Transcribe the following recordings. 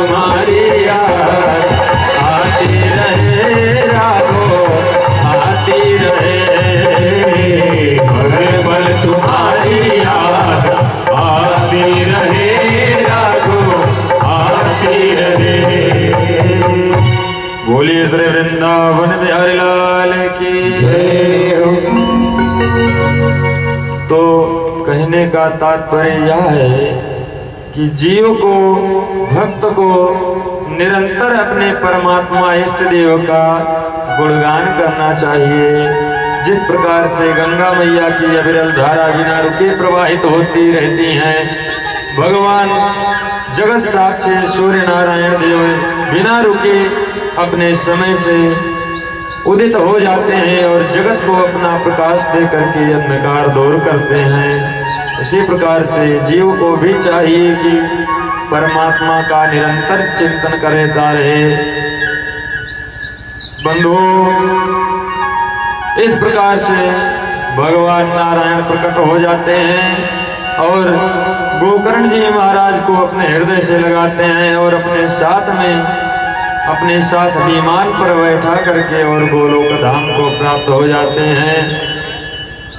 तुम्हारी याद आती रहे राघो आती रहे, पल पल तुम्हारी याद आती रहे राघो आती रहे। बोलिए श्री वृंदावन बिहारी लाल की जय हो। तो कहने का तात्पर्य यह है कि जीव को, भक्त को निरंतर अपने परमात्मा इष्ट देव का गुणगान करना चाहिए। जिस प्रकार से गंगा मैया की अविरल धारा बिना रुके प्रवाहित होती रहती हैं, भगवान जगत साक्षी सूर्य नारायण देव बिना रुके अपने समय से उदित हो जाते हैं और जगत को अपना प्रकाश दे करके अंधकार दूर करते हैं। उसी प्रकार से जीव को भी चाहिए कि परमात्मा का निरंतर चिंतन करता रहे। बंधुओं, इस प्रकार से भगवान नारायण प्रकट हो जाते हैं और गोकर्ण जी महाराज को अपने हृदय से लगाते हैं और अपने साथ विमान पर बैठा करके और गोलोक धाम को प्राप्त हो जाते हैं।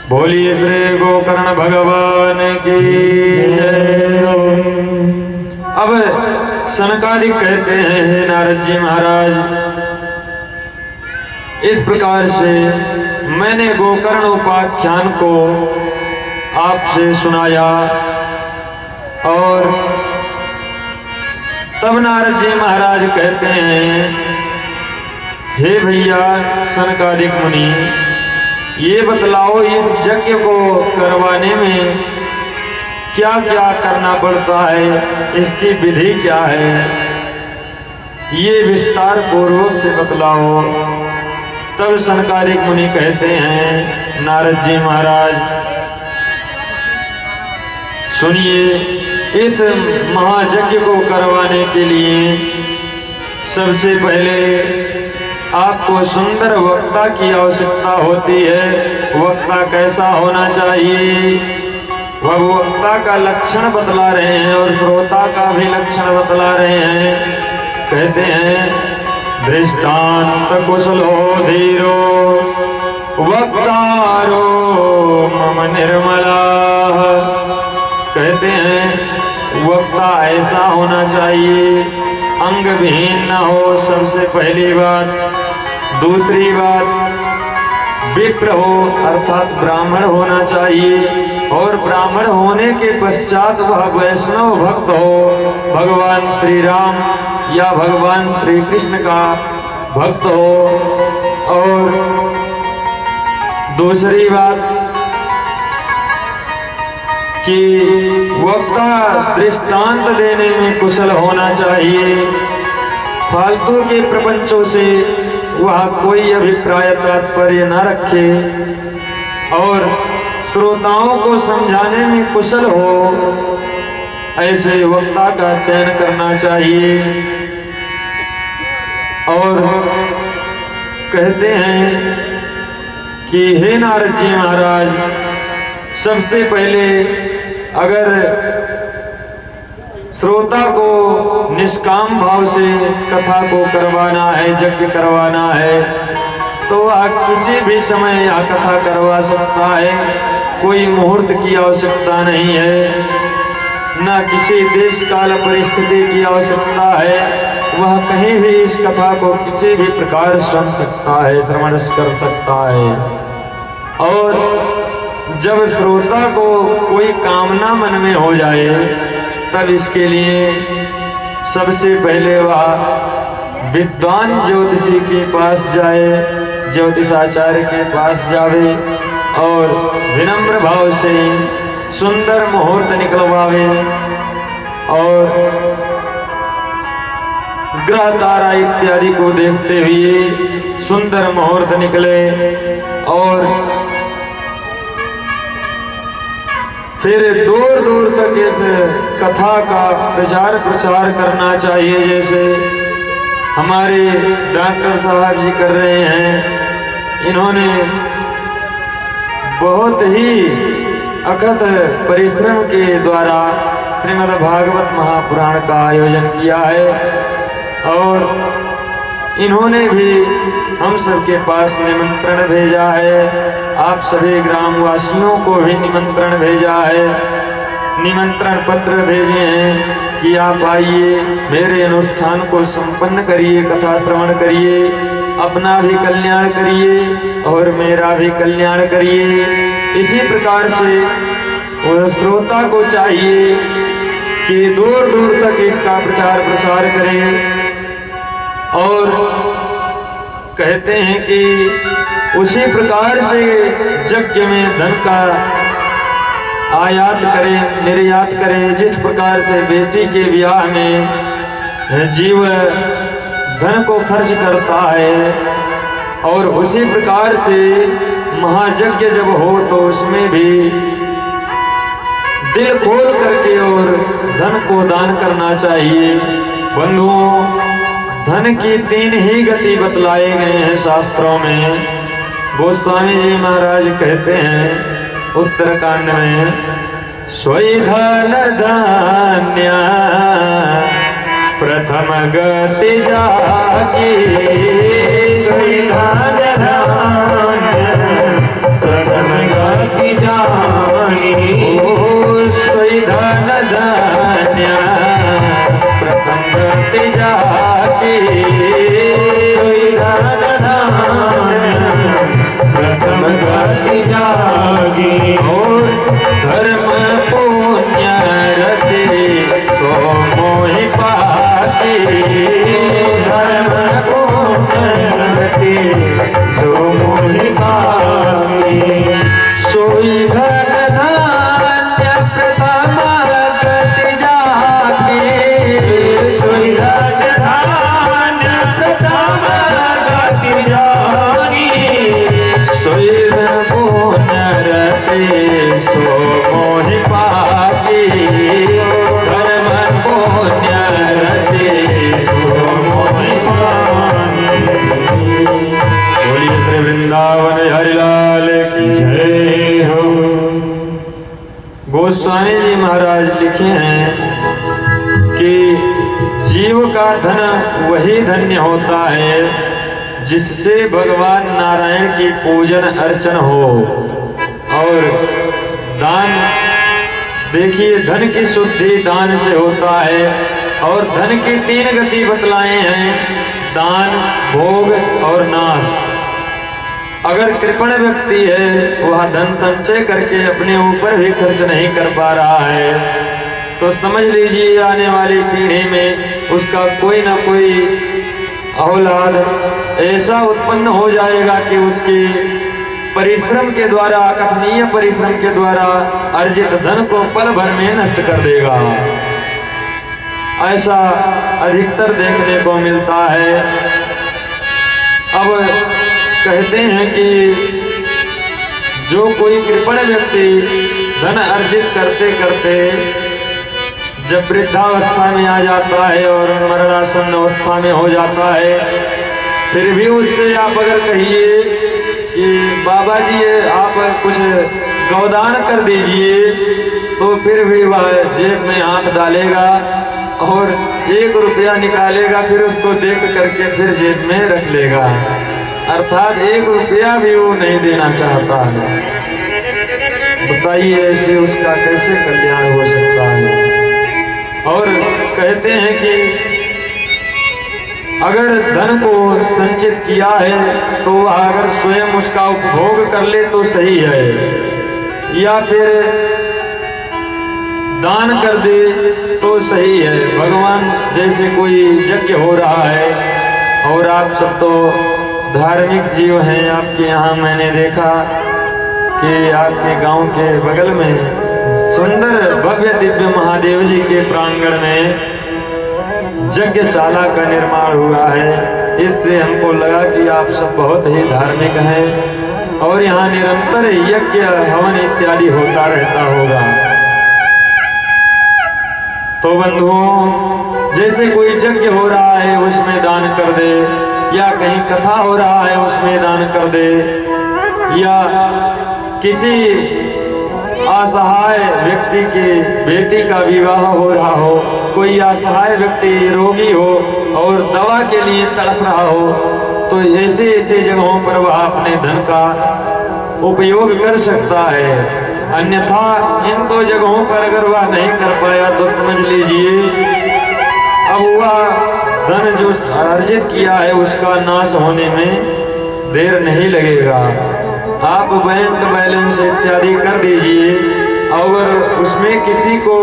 बोलिए श्री गोकर्ण भगवान की जय। अब सनकादिक कहते हैं, हे नारद जी महाराज, इस प्रकार से मैंने गोकर्ण उपाख्यान को आपसे सुनाया और तब नारद जी महाराज कहते हैं, हे भैया सनकादिक मुनि, ये बतलाओ इस यज्ञ को करवाने में क्या क्या करना पड़ता है, इसकी विधि क्या है, ये विस्तार पूर्वक से बतलाओ। तब सनकादिक मुनि कहते हैं, नारद जी महाराज सुनिए, इस महायज्ञ को करवाने के लिए सबसे पहले आपको सुंदर वक्ता की आवश्यकता होती है। वक्ता कैसा होना चाहिए, वह वक्ता का लक्षण बतला रहे हैं और श्रोता का भी लक्षण बतला रहे हैं। कहते हैं, दृष्टांत कुशलो धीरो वक्तारो मम निर्मला। कहते हैं वक्ता ऐसा होना चाहिए, अंग विहीन न हो, सबसे पहली बात। दूसरी बात, विप्र हो अर्थात ब्राह्मण होना चाहिए और ब्राह्मण होने के पश्चात वह वैष्णव भक्त हो, भगवान श्री राम या भगवान श्री कृष्ण का भक्त हो। और दूसरी बात कि वक्ता दृष्टांत देने में कुशल होना चाहिए। फालतू के प्रपंचों से वह कोई अभिप्राय तात्पर्य न रखे और श्रोताओं को समझाने में कुशल हो, ऐसे वक्ता का चयन करना चाहिए। और कहते हैं कि हे नारद जी महाराज, सबसे पहले अगर श्रोता को निष्काम भाव से कथा को करवाना है, यज्ञ करवाना है, तो वह किसी भी समय यह कथा करवा सकता है। कोई मुहूर्त की आवश्यकता नहीं है, न किसी देश काल परिस्थिति की आवश्यकता है। वह कहीं भी इस कथा को किसी भी प्रकार सुन सकता है, श्रवण कर सकता है। और जब श्रोता को कोई कामना मन में हो जाए, तब इसके लिए सबसे पहले वह विद्वान ज्योतिषी के पास जाए, ज्योतिषाचार्य के पास जावे और विनम्र भाव से सुंदर मुहूर्त निकलवावे और ग्रह तारा इत्यादि को देखते हुए सुंदर मुहूर्त निकले और फिर दूर दूर तक इस कथा का प्रचार प्रसार करना चाहिए, जैसे हमारे डॉक्टर साहब जी कर रहे हैं। इन्होंने बहुत ही अकथ परिश्रम के द्वारा श्रीमद् भागवत महापुराण का आयोजन किया है और इन्होंने भी हम सबके पास निमंत्रण भेजा है। आप सभी ग्रामवासियों को भी निमंत्रण भेजा है, निमंत्रण पत्र भेजे हैं कि आप आइए, मेरे अनुष्ठान को संपन्न करिए, कथा श्रवण करिए, अपना भी कल्याण करिए और मेरा भी कल्याण करिए। इसी प्रकार से श्रोता को चाहिए कि दूर दूर तक इसका प्रचार प्रसार करें और कहते हैं कि उसी प्रकार से यज्ञ में धन का आयात करें, निर्यात करें। जिस प्रकार से बेटी के विवाह में जीव धन को खर्च करता है और उसी प्रकार से महायज्ञ जब हो तो उसमें भी दिल खोल करके और धन को दान करना चाहिए। बंधुओं, धन की 3 ही गति बतलाए गए हैं शास्त्रों में। गोस्वामी जी महाराज कहते हैं उत्तरकांड में, स्वई धन धान्य प्रथम गति जागी, स्वई धन धान्य प्रथम गति जागी, स्वई धन धान्य प्रथम गति जागी, स्वई धन धान्य प्रथम गति जागी, और धर्म पुण्य रति सो मोहि पाती, धर्म पुण्य रति सो मोहि पाती, सोई धन धान्य प्रथम गति जागी, सोई धन धान्य प्रथम गति जागी, सोई पुण्य रति सो मोहि पाती, धर्म पुण्य रति सो मोहि पाती। बोलिए श्री वृंदावन हरिलाल की जय हो। गोस्वामी जी महाराज लिखे हैं कि जीव का धन वही धन्य होता है जिससे भगवान नारायण की पूजन अर्चन हो। और दान, देखिए धन की शुद्धि दान से होता है और धन की 3 गति बतलाए हैं, दान, भोग और नाश। अगर कृपण व्यक्ति है, वह धन संचय करके अपने ऊपर भी खर्च नहीं कर पा रहा है, तो समझ लीजिए आने वाली पीढ़ी में उसका कोई ना कोई औलाद ऐसा उत्पन्न हो जाएगा कि उसके परिश्रम के द्वारा, अकथनीय परिश्रम के द्वारा अर्जित धन को पल भर में नष्ट कर देगा। ऐसा अधिकतर देखने को मिलता है। अब कहते हैं कि जो कोई कृपण व्यक्ति धन अर्जित करते करते जब वृद्धावस्था में आ जाता है और मरणासन्न अवस्था में हो जाता है, फिर भी उससे आप अगर कहिए कि बाबा जी आप कुछ गौदान कर दीजिए, तो फिर भी वह जेब में हाथ डालेगा और 1 रुपया निकालेगा, फिर उसको देख करके फिर जेब में रख लेगा। अर्थात 1 रुपया भी वो नहीं देना चाहता है। बताइए ऐसे उसका कैसे कल्याण हो सकता है। और कहते हैं कि अगर धन को संचित किया है तो अगर स्वयं उसका उपभोग कर ले तो सही है, या फिर दान कर दे तो सही है। भगवान जैसे कोई यज्ञ हो रहा है और आप सब तो धार्मिक जीव हैं, आपके यहाँ मैंने देखा कि आपके गांव के बगल में सुंदर भव्य दिव्य महादेव जी के प्रांगण में यज्ञशाला का निर्माण हुआ है। इससे हमको लगा कि आप सब बहुत ही धार्मिक हैं और यहाँ निरंतर यज्ञ हवन इत्यादि होता रहता होगा। तो बंधुओं, जैसे कोई यज्ञ हो रहा है उसमें दान कर दे, या कहीं कथा हो रहा है उसमें दान कर दे, या किसी असहाय व्यक्ति की बेटी का विवाह हो रहा हो, कोई असहाय व्यक्ति रोगी हो और दवा के लिए तड़प रहा हो, तो ऐसे ऐसे जगहों पर वह अपने धन का उपयोग कर सकता है। अन्यथा इन दो जगहों पर अगर वह नहीं कर पाया तो समझ लीजिए अब वह धन जो अर्जित किया है उसका नाश होने में देर नहीं लगेगा। आप बैंक बैलेंस इत्यादि कर दीजिए, अगर उसमें किसी को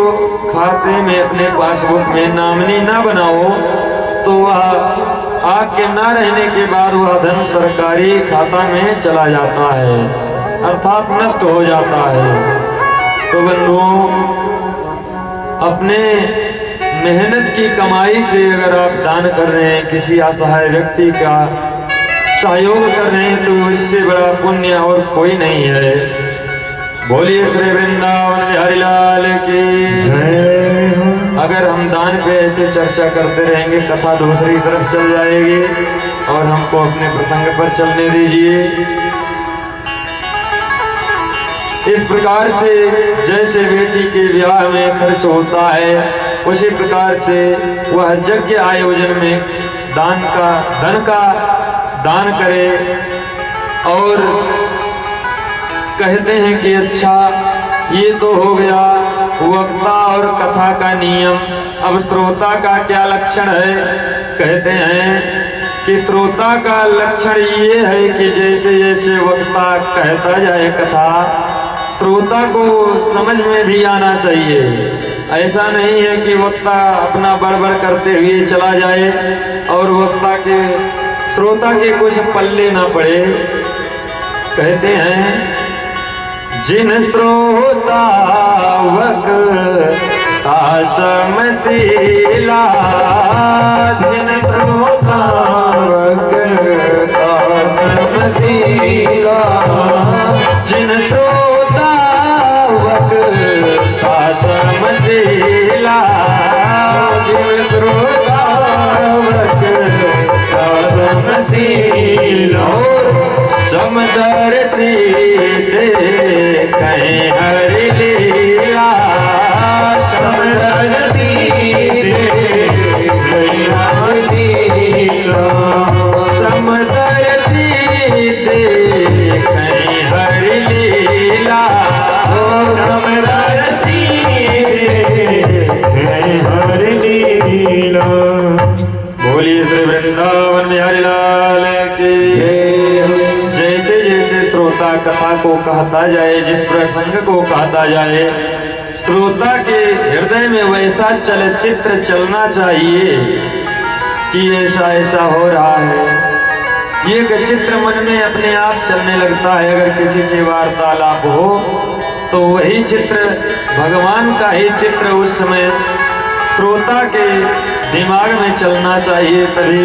खाते में अपने पासबुक में नॉमिनी ना बनाओ तो वह आपके ना रहने के बाद वह धन सरकारी खाता में चला जाता है, अर्थात नष्ट हो जाता है। तो बंधुओं, अपने मेहनत की कमाई से अगर आप दान कर रहे हैं, किसी असहाय व्यक्ति का सहयोग कर रहे हैं, तो इससे बड़ा पुण्य और कोई नहीं है। बोलिए श्री वृंदावन बिहारी लाल की जय। अगर हम दान पे ऐसे चर्चा करते रहेंगे, कथा दूसरी तरफ चल जाएगी और हमको अपने प्रसंग पर चलने दीजिए। इस प्रकार से जैसे बेटी के विवाह में खर्च होता है, उसी प्रकार से वह यज्ञ आयोजन में धन का दान करे। और कहते हैं कि अच्छा ये तो हो गया वक्ता और कथा का नियम, अब श्रोता का क्या लक्षण है? कहते हैं कि श्रोता का लक्षण ये है कि जैसे जैसे वक्ता कहता जाए कथा, श्रोता को समझ में भी आना चाहिए। ऐसा नहीं है कि वक्ता अपना बड़बड़ करते हुए चला जाए और वक्ता के श्रोता के कुछ पल्ले ना पड़े। कहते हैं जिन श्रोता वक्ता समशीला, जिन श्रोता वक्ता समशीला, जिन श्रोता वक्ता समशीला, जिन श्रोता वक्ता समशीला, समदर्शी देखें हरि लीला, समदर्शी देखें हरि लीला, समदर्शी देखें हरि लीला, समदर्शी देखें हरि लीला। बोलिए श्री वृंदावन बिहारी लाल की जय। जैसे जैसे श्रोता कथा को कहता जाए, जिस प्रसंग को कहता जाए, श्रोता के हृदय में वैसा चलचित्र चलना चाहिए कि ऐसा ऐसा हो रहा है। ये चित्र मन में अपने आप चलने लगता है। अगर किसी से वार्तालाप हो तो वही चित्र भगवान का ही चित्र उस समय श्रोता के दिमाग में चलना चाहिए, तभी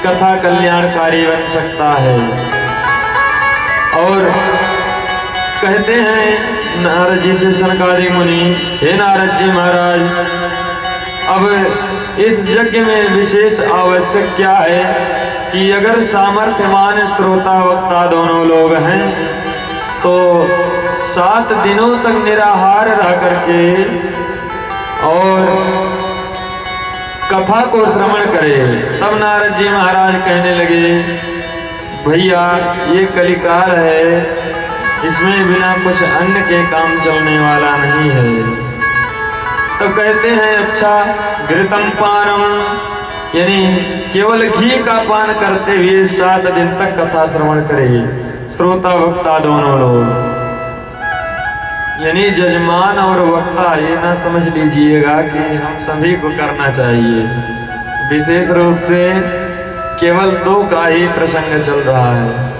कथा कल्याणकारी बन सकता है। और कहते हैं नारद जी से सनकादिक मुनि, हे नारद जी महाराज, अब इस यज्ञ में विशेष आवश्यक क्या है कि अगर सामर्थ्यवान श्रोता वक्ता दोनों लोग हैं तो 7 दिनों तक निराहार रह करके और कथा को श्रवण करे। तब नारद जी महाराज कहने लगे, भैया ये कलिकाल है, इसमें बिना कुछ अन्न के काम चलने वाला नहीं है। तो कहते हैं अच्छा घृतम पानम, यानी केवल घी का पान करते हुए 7 दिन तक कथा श्रवण करे श्रोता वक्ता दोनों लोग। यानी जजमान और वक्ता ये ना समझ लीजिएगा कि हम सभी को करना चाहिए, विशेष रूप से केवल 2 का ही प्रसंग चल रहा है।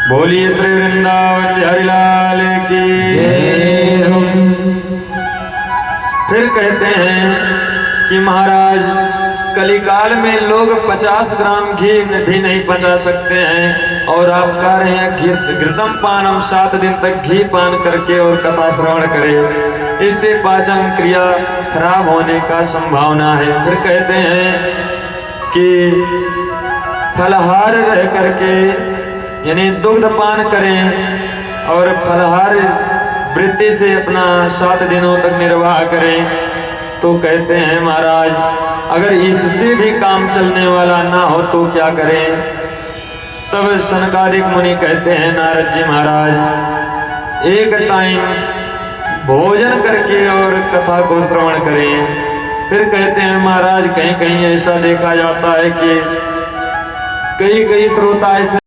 बोलिए श्री वृंदावन बिहारी लाल की जय। फिर कहते हैं कि महाराज कलिकाल में लोग 50 ग्राम घी भी नहीं पचा सकते हैं और आप कह रहे हैं घृतम पानम 7 दिन तक घी पान करके और कथा श्रवण करें, इससे पाचन क्रिया खराब होने का संभावना है। फिर कहते हैं कि फलहार रह करके यानी दुग्ध पान करें और फलाहार वृत्ति से अपना 7 दिनों तक निर्वाह करें। तो कहते हैं महाराज अगर इससे भी काम चलने वाला ना हो तो क्या करें? तब सनकादिक मुनि कहते हैं नारद जी महाराज एक टाइम भोजन करके और कथा को श्रवण करें। फिर कहते हैं महाराज कहीं कहीं ऐसा देखा जाता है कि कई श्रोता ऐसे